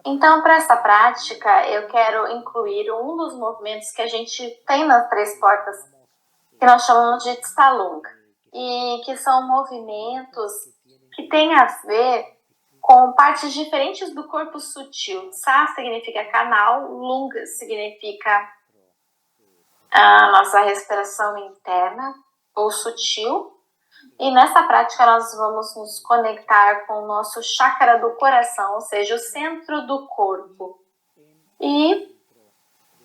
Então, para essa prática, eu quero incluir um dos movimentos que a gente tem nas 3 portas, que nós chamamos de Tstalung, e que são movimentos que têm a ver com partes diferentes do corpo sutil. Tsa significa canal, Lung significa a nossa respiração interna ou sutil. E nessa prática nós vamos nos conectar com o nosso chakra do coração, ou seja, o centro do corpo e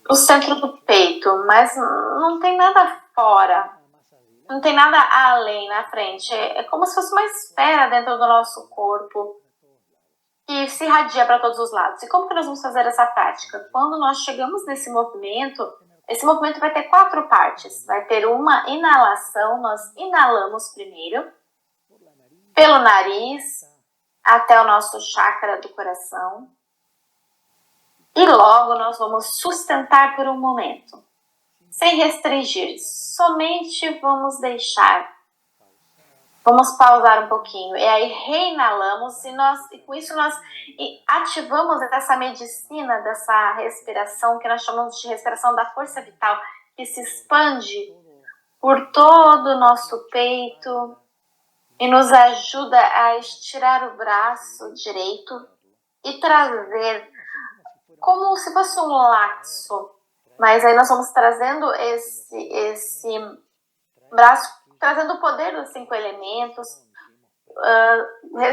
o centro do peito, mas não tem nada fora, não tem nada além, na frente. É como se fosse uma esfera dentro do nosso corpo que se irradia para todos os lados. E como que nós vamos fazer essa prática? Quando nós chegamos nesse movimento, esse movimento vai ter 4 partes. Vai ter uma inalação, nós inalamos primeiro, pelo nariz, até o nosso chakra do coração. E logo nós vamos sustentar por um momento, sem restringir, somente vamos deixar. Vamos pausar um pouquinho, e aí reinalamos, e com isso nós ativamos essa medicina dessa respiração, que nós chamamos de respiração da força vital, que se expande por todo o nosso peito e nos ajuda a estirar o braço direito e trazer como se fosse um laço, mas aí nós vamos trazendo esse braço, trazendo o poder dos 5 elementos,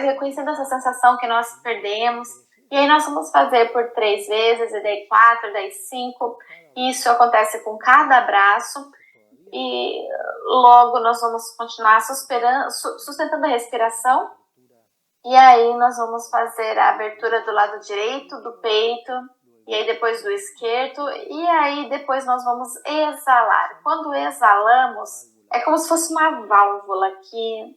reconhecendo essa sensação que nós perdemos. E aí nós vamos fazer por 3 vezes, e daí 4, daí 5. Isso acontece com cada braço. E logo nós vamos continuar sustentando a respiração. E aí nós vamos fazer a abertura do lado direito do peito, e aí depois do esquerdo, e aí depois nós vamos exalar. Quando exalamos, é como se fosse uma válvula que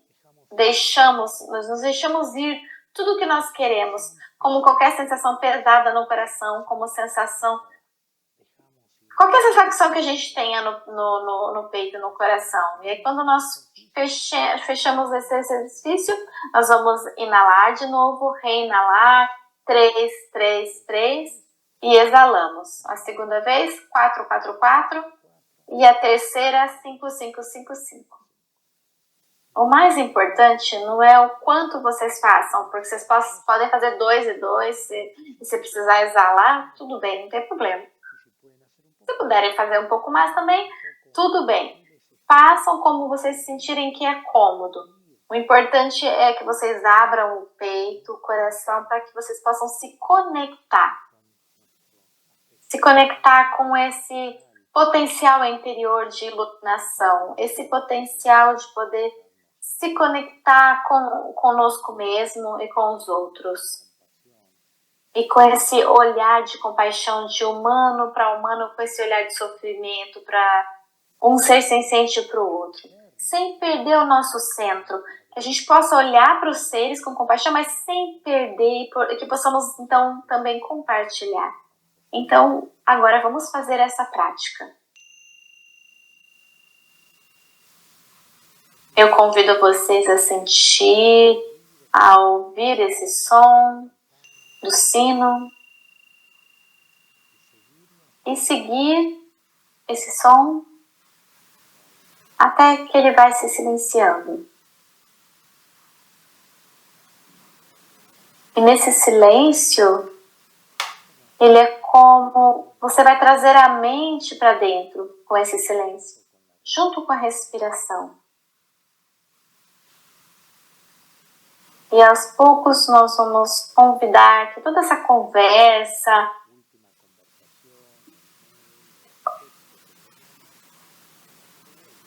nós nos deixamos ir tudo o que nós queremos, como qualquer sensação pesada no coração, como qualquer sensação que a gente tenha no peito, no coração. E aí quando nós fechamos esse exercício, nós vamos inalar de novo, reinalar, 3, 3, 3, e exalamos. A segunda vez, 4, 4, 4, e a terceira, 5, 5, 5, 5. O mais importante não é o quanto vocês façam, porque vocês podem fazer 2 e 2, e se precisar exalar, tudo bem, não tem problema. Se puderem fazer um pouco mais também, tudo bem. Façam como vocês sentirem que é cômodo. O importante é que vocês abram o peito, o coração, para que vocês possam se conectar. Se conectar com esse potencial interior de iluminação, esse potencial de poder se conectar conosco mesmo e com os outros. E com esse olhar de compaixão de humano para humano, com esse olhar de sofrimento para um ser senciente para o outro. Sem perder o nosso centro. Que a gente possa olhar para os seres com compaixão, mas sem perder, e que possamos então também compartilhar. Então, agora vamos fazer essa prática. Eu convido vocês a sentir, a ouvir esse som do sino e seguir esse som até que ele vai se silenciando. E nesse silêncio, ele é como você vai trazer a mente para dentro com esse silêncio, junto com a respiração. E aos poucos nós vamos convidar que toda essa conversa,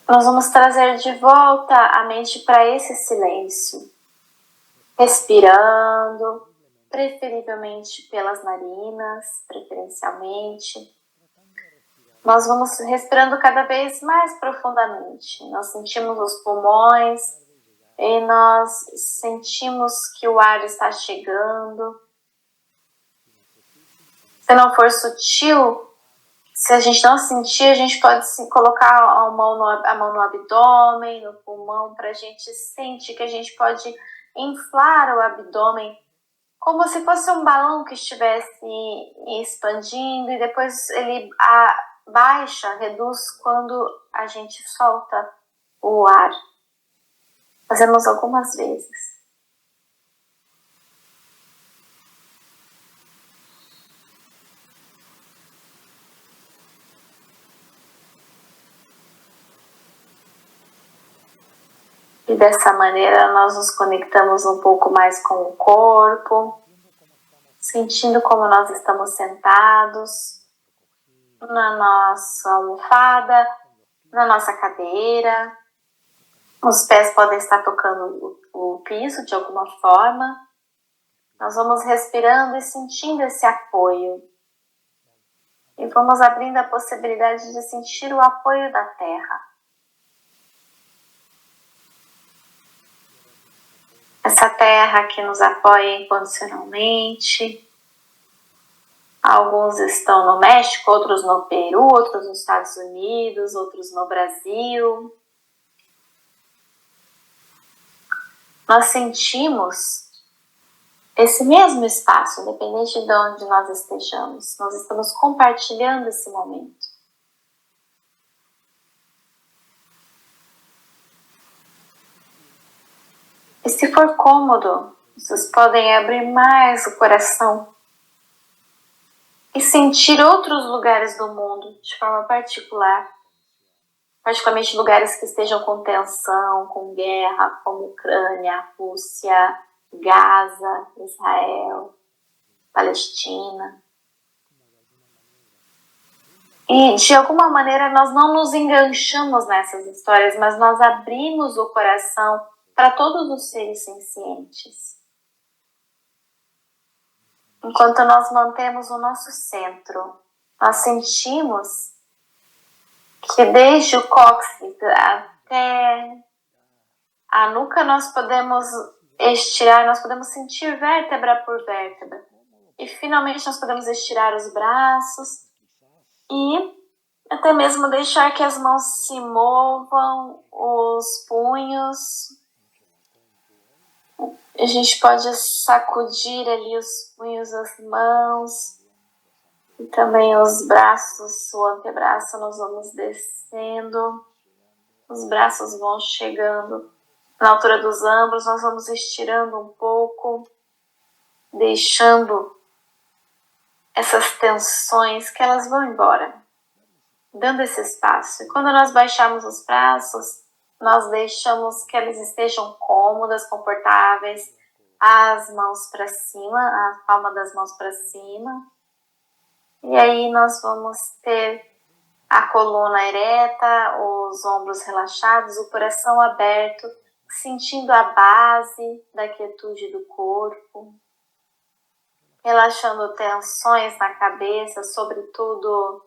nós vamos trazer de volta a mente para esse silêncio, respirando, preferivelmente pelas narinas, preferencialmente. Nós vamos respirando cada vez mais profundamente. Nós sentimos os pulmões e nós sentimos que o ar está chegando. Se não for sutil, se a gente não sentir, a gente pode colocar a mão no abdômen, no pulmão, para a gente sentir que a gente pode inflar o abdômen como se fosse um balão que estivesse expandindo e depois ele baixa, reduz quando a gente solta o ar. Fazemos algumas vezes. E dessa maneira nós nos conectamos um pouco mais com o corpo, sentindo como nós estamos sentados na nossa almofada, na nossa cadeira. Os pés podem estar tocando o piso de alguma forma. Nós vamos respirando e sentindo esse apoio. E vamos abrindo a possibilidade de sentir o apoio da terra. Essa terra que nos apoia incondicionalmente. Alguns estão no México, outros no Peru, outros nos Estados Unidos, outros no Brasil. Nós sentimos esse mesmo espaço, independente de onde nós estejamos. Nós estamos compartilhando esse momento. E se for cômodo, vocês podem abrir mais o coração e sentir outros lugares do mundo de forma particular, particularmente lugares que estejam com tensão, com guerra, como Ucrânia, Rússia, Gaza, Israel, Palestina. E de alguma maneira nós não nos enganchamos nessas histórias, mas nós abrimos o coração para todos os seres sencientes. Enquanto nós mantemos o nosso centro, nós sentimos que desde o cóccix até a nuca nós podemos estirar, nós podemos sentir vértebra por vértebra. E finalmente nós podemos estirar os braços e até mesmo deixar que as mãos se movam, os punhos. A gente pode sacudir ali os punhos das mãos e também os braços, o antebraço nós vamos descendo, os braços vão chegando na altura dos ombros, nós vamos estirando um pouco, deixando essas tensões que elas vão embora, dando esse espaço. E quando nós baixamos os braços, nós deixamos que eles estejam cômodas, confortáveis, as mãos para cima, a palma das mãos para cima. E aí nós vamos ter a coluna ereta, os ombros relaxados, o coração aberto, sentindo a base da quietude do corpo, relaxando tensões na cabeça, sobretudo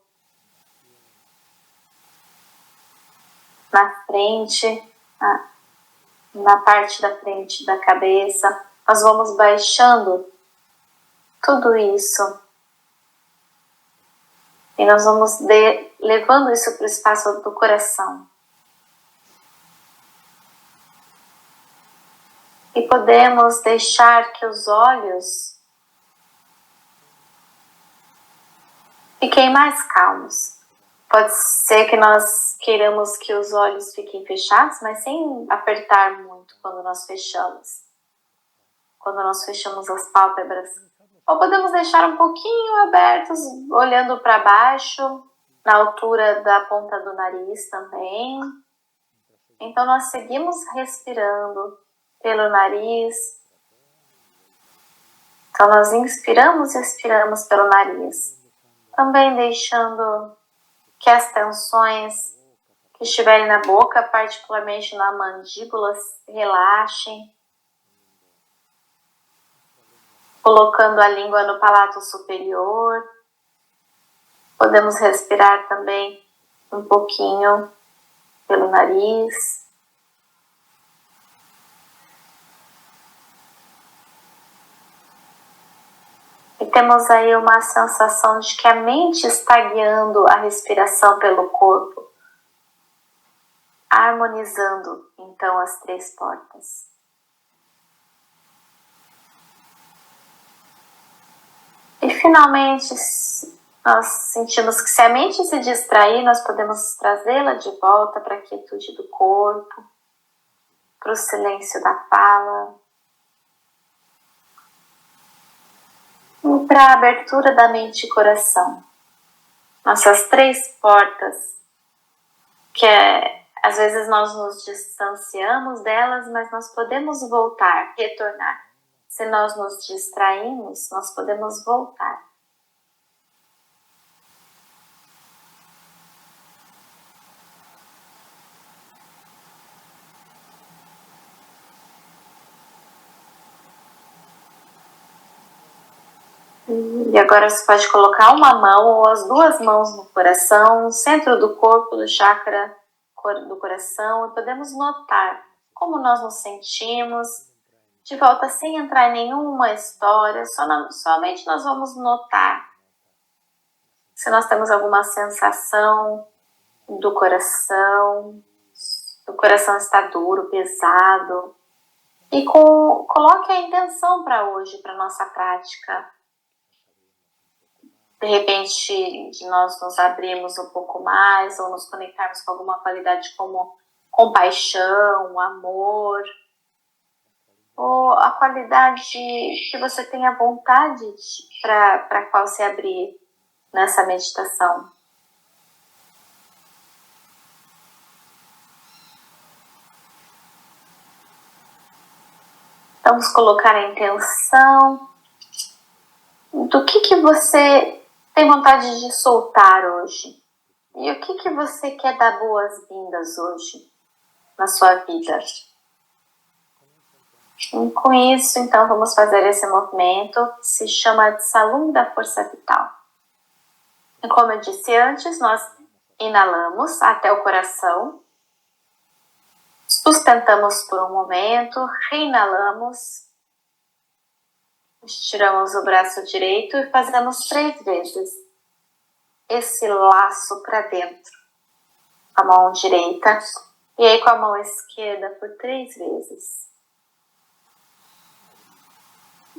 na frente, na parte da frente da cabeça. Nós vamos baixando tudo isso e nós vamos levando isso para o espaço do coração. E podemos deixar que os olhos fiquem mais calmos. Pode ser que nós queiramos que os olhos fiquem fechados, mas sem apertar muito quando nós fechamos. Quando nós fechamos as pálpebras. Ou podemos deixar um pouquinho abertos, olhando para baixo, na altura da ponta do nariz também. Então nós seguimos respirando pelo nariz. Então nós inspiramos e expiramos pelo nariz. Também deixando que as tensões que estiverem na boca, particularmente na mandíbula, relaxem. Colocando a língua no palato superior. Podemos respirar também um pouquinho pelo nariz. E temos aí uma sensação de que a mente está guiando a respiração pelo corpo, harmonizando então as três portas. finalmente, nós sentimos que se a mente se distrair, nós podemos trazê-la de volta para a quietude do corpo, para o silêncio da fala e para a abertura da mente e coração. Nossas 3 portas, que às vezes nós nos distanciamos delas, mas nós podemos voltar, retornar. Se nós nos distraímos, nós podemos voltar. E agora você pode colocar uma mão ou as 2 mãos no coração, no centro do corpo, do chakra do coração, e podemos notar como nós nos sentimos, de volta sem entrar em nenhuma história, somente nós vamos notar se nós temos alguma sensação do coração está duro, pesado, e coloque a intenção para hoje, para nossa prática. De repente, de nós nos abrirmos um pouco mais ou nos conectarmos com alguma qualidade como compaixão, amor, ou a qualidade que você tenha vontade para qual se abrir nessa meditação. Vamos colocar a intenção do que você tem vontade de soltar hoje? E o que você quer dar boas-vindas hoje na sua vida? E com isso, então, vamos fazer esse movimento, se chama de Tsalung da Força Vital. E como eu disse antes, nós inalamos até o coração, sustentamos por um momento, reinalamos, estiramos o braço direito e fazemos 3 vezes esse laço para dentro. A mão direita e aí com a mão esquerda por 3 vezes.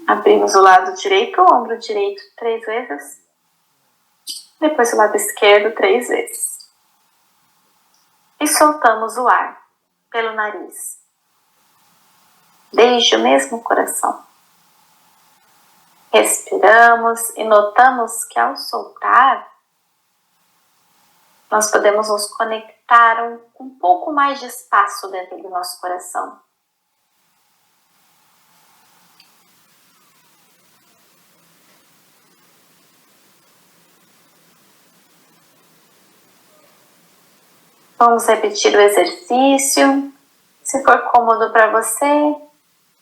Abrimos o lado direito, o ombro direito 3 vezes. Depois o lado esquerdo 3 vezes. E soltamos o ar pelo nariz. Desde o mesmo coração. Respiramos e notamos que ao soltar, nós podemos nos conectar um pouco mais de espaço dentro do nosso coração. Vamos repetir o exercício. Se for cômodo para você,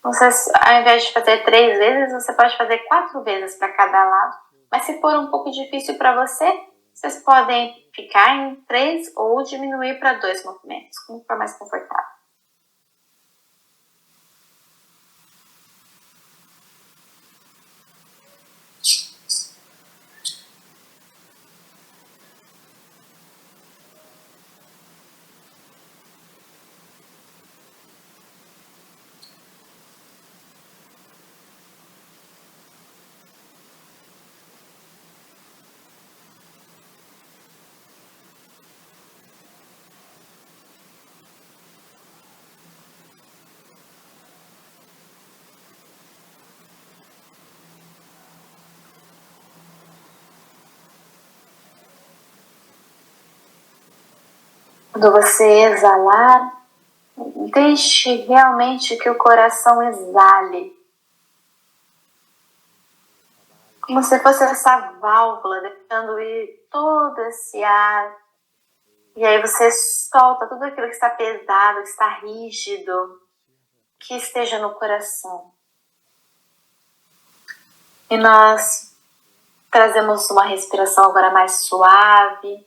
ao invés de fazer 3 vezes, você pode fazer 4 vezes para cada lado. Mas se for um pouco difícil para você, vocês podem ficar em 3 ou diminuir para 2 movimentos, como for mais confortável. Quando você exalar, deixe realmente que o coração exale. Como se fosse essa válvula, deixando ir todo esse ar. E aí você solta tudo aquilo que está pesado, que está rígido, que esteja no coração. E nós trazemos uma respiração agora mais suave.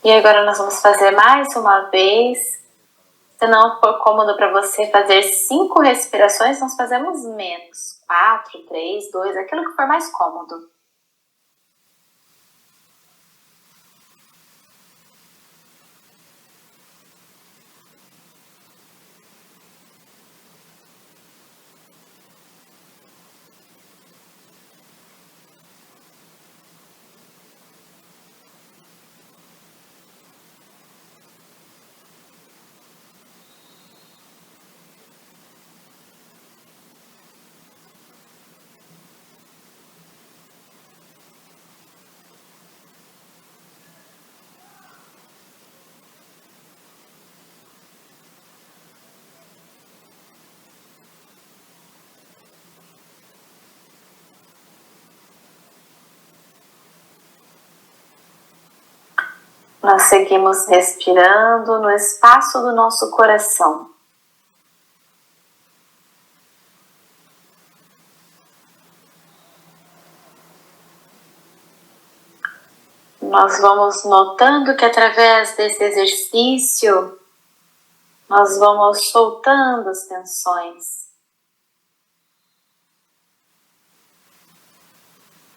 E agora nós vamos fazer mais uma vez. Se não for cômodo para você fazer 5 respirações, nós fazemos menos. 4, 3, 2, aquilo que for mais cômodo. Nós seguimos respirando no espaço do nosso coração. Nós vamos notando que através desse exercício, nós vamos soltando as tensões.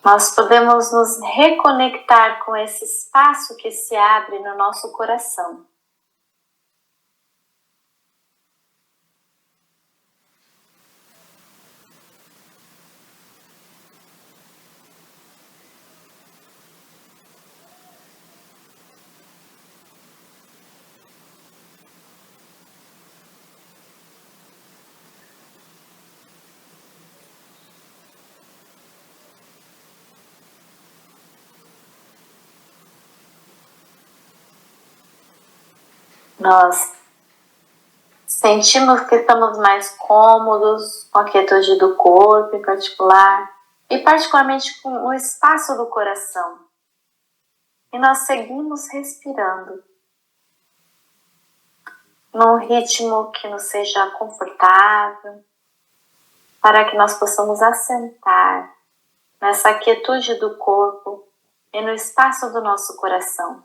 Nós podemos nos reconectar com esse espaço que se abre no nosso coração. Nós sentimos que estamos mais cômodos com a quietude do corpo em particular e particularmente com o espaço do coração. E nós seguimos respirando num ritmo que nos seja confortável, para que nós possamos assentar nessa quietude do corpo e no espaço do nosso coração.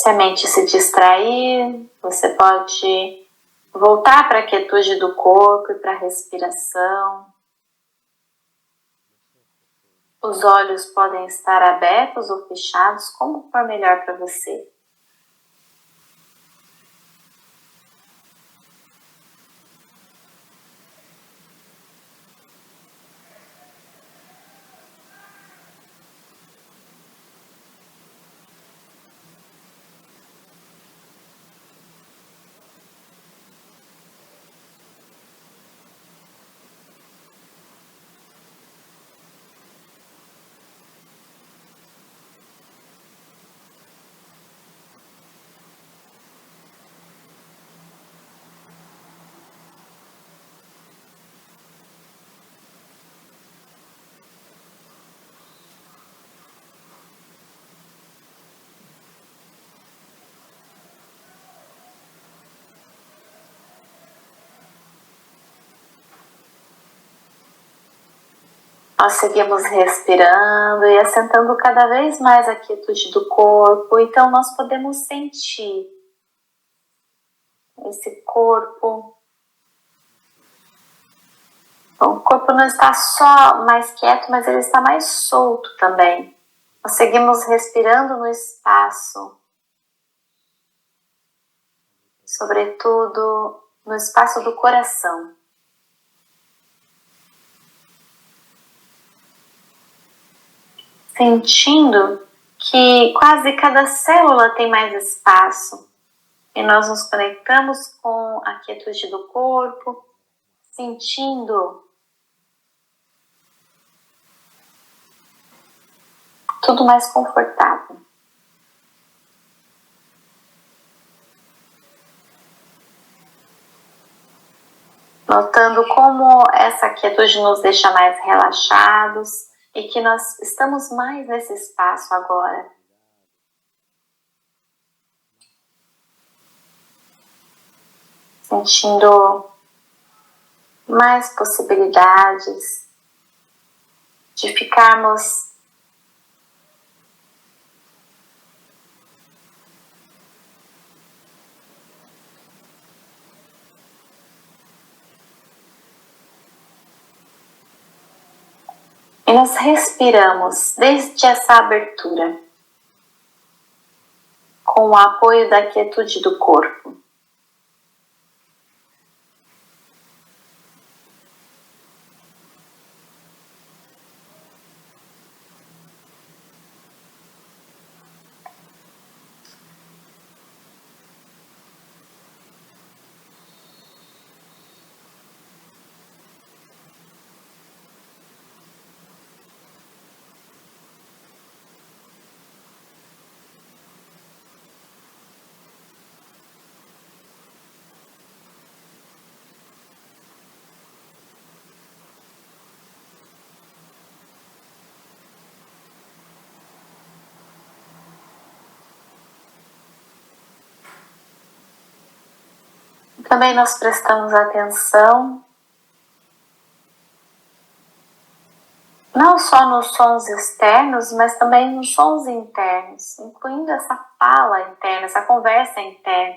Se a mente se distrair, você pode voltar para a quietude do corpo e para a respiração. Os olhos podem estar abertos ou fechados, como for melhor para você. Nós seguimos respirando e assentando cada vez mais a quietude do corpo, então nós podemos sentir esse corpo. O corpo não está só mais quieto, mas ele está mais solto também. Nós seguimos respirando no espaço, sobretudo no espaço do coração. Sentindo que quase cada célula tem mais espaço e nós nos conectamos com a quietude do corpo, sentindo tudo mais confortável. Notando como essa quietude nos deixa mais relaxados e que nós estamos mais nesse espaço agora. Sentindo mais possibilidades de ficarmos e nós respiramos desde essa abertura, com o apoio da quietude do corpo. Também nós prestamos atenção não só nos sons externos, mas também nos sons internos, incluindo essa fala interna, essa conversa interna,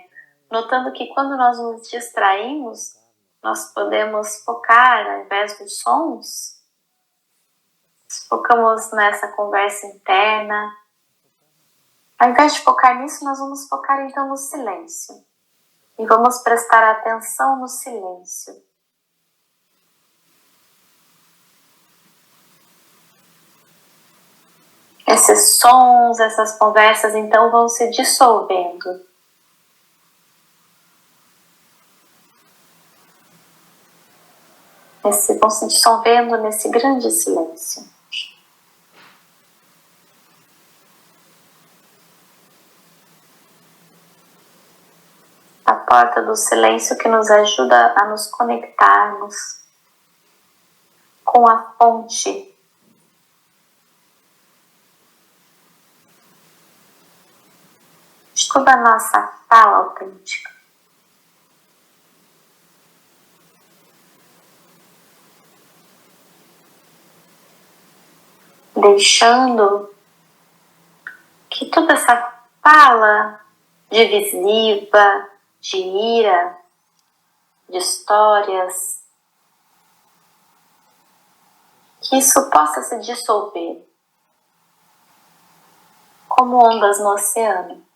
notando que quando nós nos distraímos, nós podemos focar, ao invés dos sons, focamos nessa conversa interna. Ao invés de focar nisso, nós vamos focar então no silêncio. E vamos prestar atenção no silêncio. Esses sons, essas conversas, então, vão se dissolvendo. Vão se dissolvendo nesse grande silêncio. A porta do silêncio que nos ajuda a nos conectarmos com a fonte de toda a nossa fala autêntica. Deixando que toda essa fala divisiva, de ira, de histórias, que isso possa se dissolver como ondas no oceano.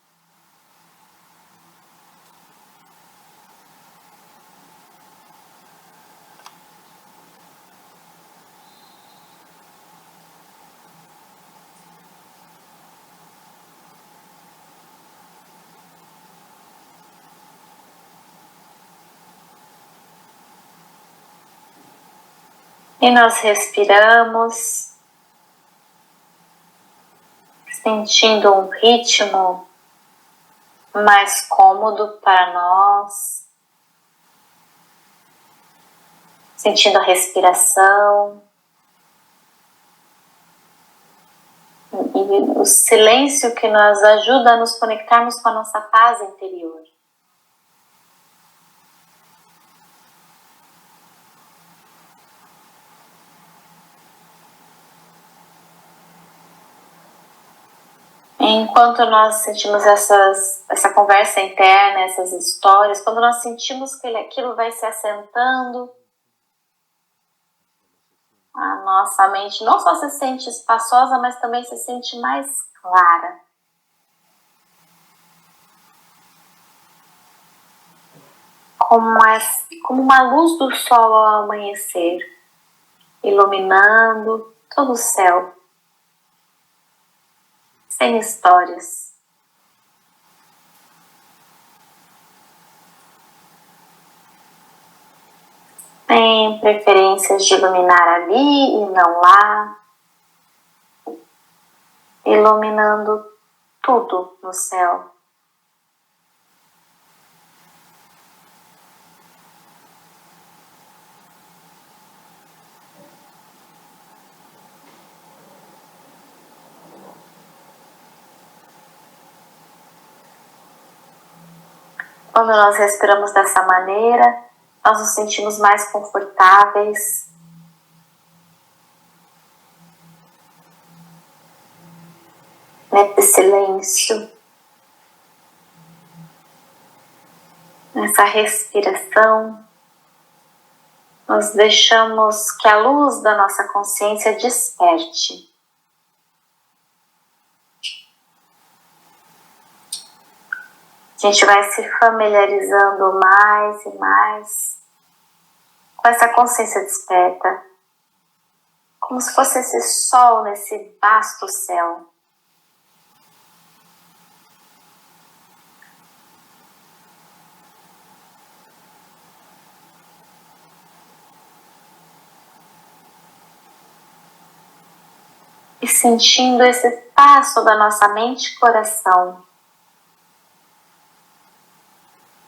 E nós respiramos, sentindo um ritmo mais cômodo para nós, sentindo a respiração e o silêncio que nos ajuda a nos conectarmos com a nossa paz interior. Enquanto nós sentimos essa conversa interna, essas histórias, quando nós sentimos que aquilo vai se assentando, a nossa mente não só se sente espaçosa, mas também se sente mais clara. Como uma luz do sol ao amanhecer, iluminando todo o céu. Sem histórias. Sem preferências de iluminar ali e não lá. Iluminando tudo no céu. Quando nós respiramos dessa maneira, nós nos sentimos mais confortáveis. Nesse silêncio, nessa respiração, nós deixamos que a luz da nossa consciência desperte. A gente vai se familiarizando mais e mais com essa consciência desperta, como se fosse esse sol nesse vasto céu. E sentindo esse espaço da nossa mente e coração,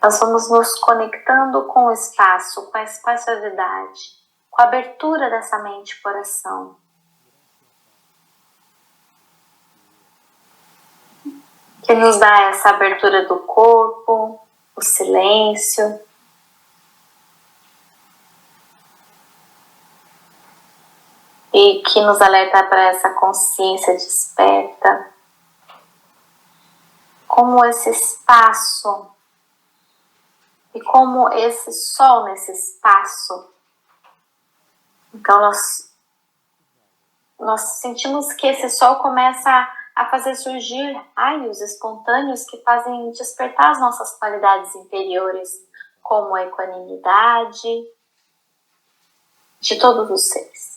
nós vamos nos conectando com o espaço, com a espaçosidade, com a abertura dessa mente e coração. Que nos dá essa abertura do corpo, o silêncio, e que nos alerta para essa consciência desperta, como esse espaço e como esse sol nesse espaço. Então nós sentimos que esse sol começa a fazer surgir raios espontâneos que fazem despertar as nossas qualidades interiores, como a equanimidade de todos os seres.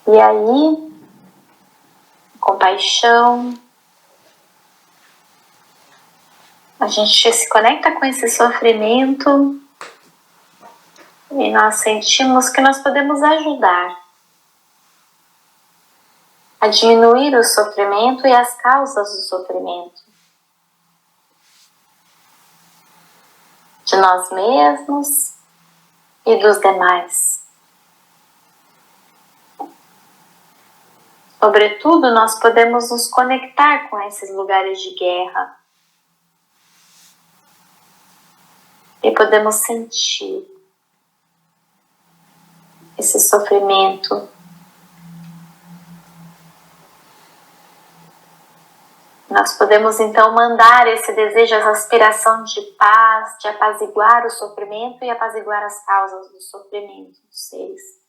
E aí, compaixão, a gente se conecta com esse sofrimento e nós sentimos que nós podemos ajudar a diminuir o sofrimento e as causas do sofrimento de nós mesmos e dos demais. Sobretudo, nós podemos nos conectar com esses lugares de guerra e podemos sentir esse sofrimento. Nós podemos então mandar esse desejo, essa aspiração de paz, de apaziguar o sofrimento e apaziguar as causas do sofrimento dos seres.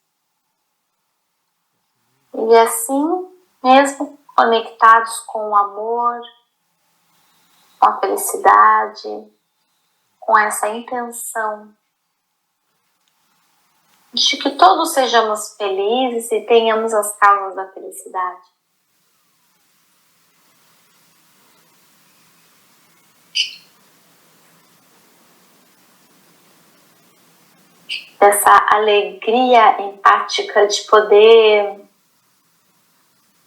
E assim, mesmo conectados com o amor, com a felicidade, com essa intenção de que todos sejamos felizes e tenhamos as causas da felicidade. Dessa alegria empática de poder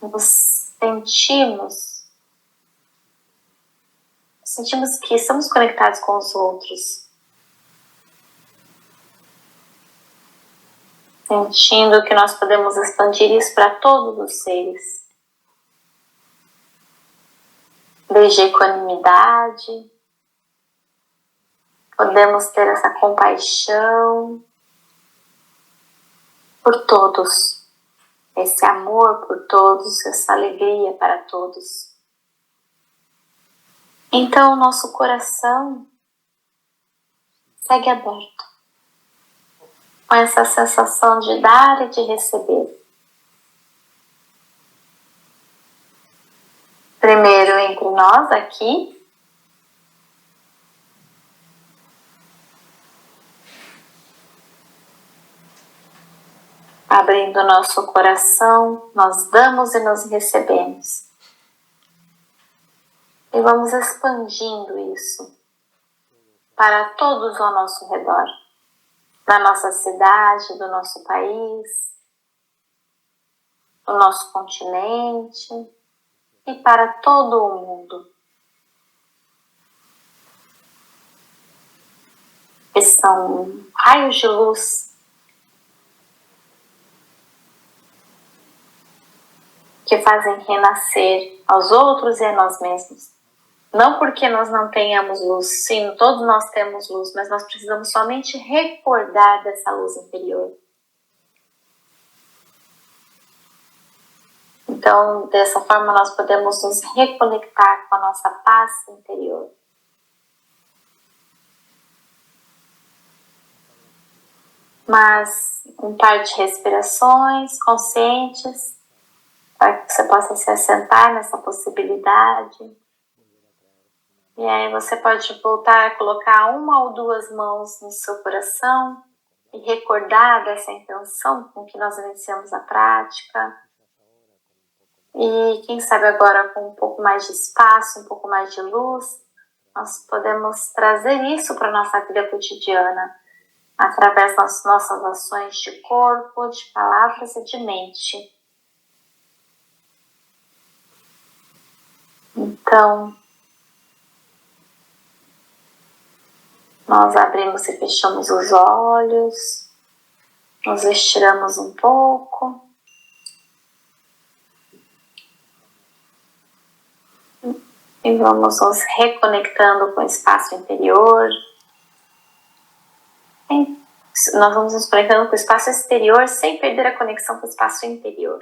nos sentimos que estamos conectados com os outros, sentindo que nós podemos expandir isso para todos os seres, desde a equanimidade, podemos ter essa compaixão por todos, esse amor por todos, essa alegria para todos. Então o nosso coração segue aberto, com essa sensação de dar e de receber. Primeiro entre nós aqui, abrindo nosso coração, nós damos e nós recebemos. E vamos expandindo isso para todos ao nosso redor, na nossa cidade, do nosso país, do nosso continente e para todo o mundo. Que são raios de luz que fazem renascer aos outros e a nós mesmos. Não porque nós não tenhamos luz, sim, todos nós temos luz, mas nós precisamos somente recordar dessa luz interior. Então, dessa forma, nós podemos nos reconectar com a nossa paz interior. Mas, um par de respirações conscientes, para que você possa se assentar nessa possibilidade. E aí você pode voltar a colocar uma ou duas mãos no seu coração e recordar dessa intenção com que nós iniciamos a prática. E quem sabe agora com um pouco mais de espaço, um pouco mais de luz, nós podemos trazer isso para a nossa vida cotidiana, através das nossas ações de corpo, de palavras e de mente. Então, nós abrimos e fechamos os olhos, nos estiramos um pouco. E vamos nos reconectando com o espaço interior. Nós vamos nos conectando com o espaço exterior sem perder a conexão com o espaço interior.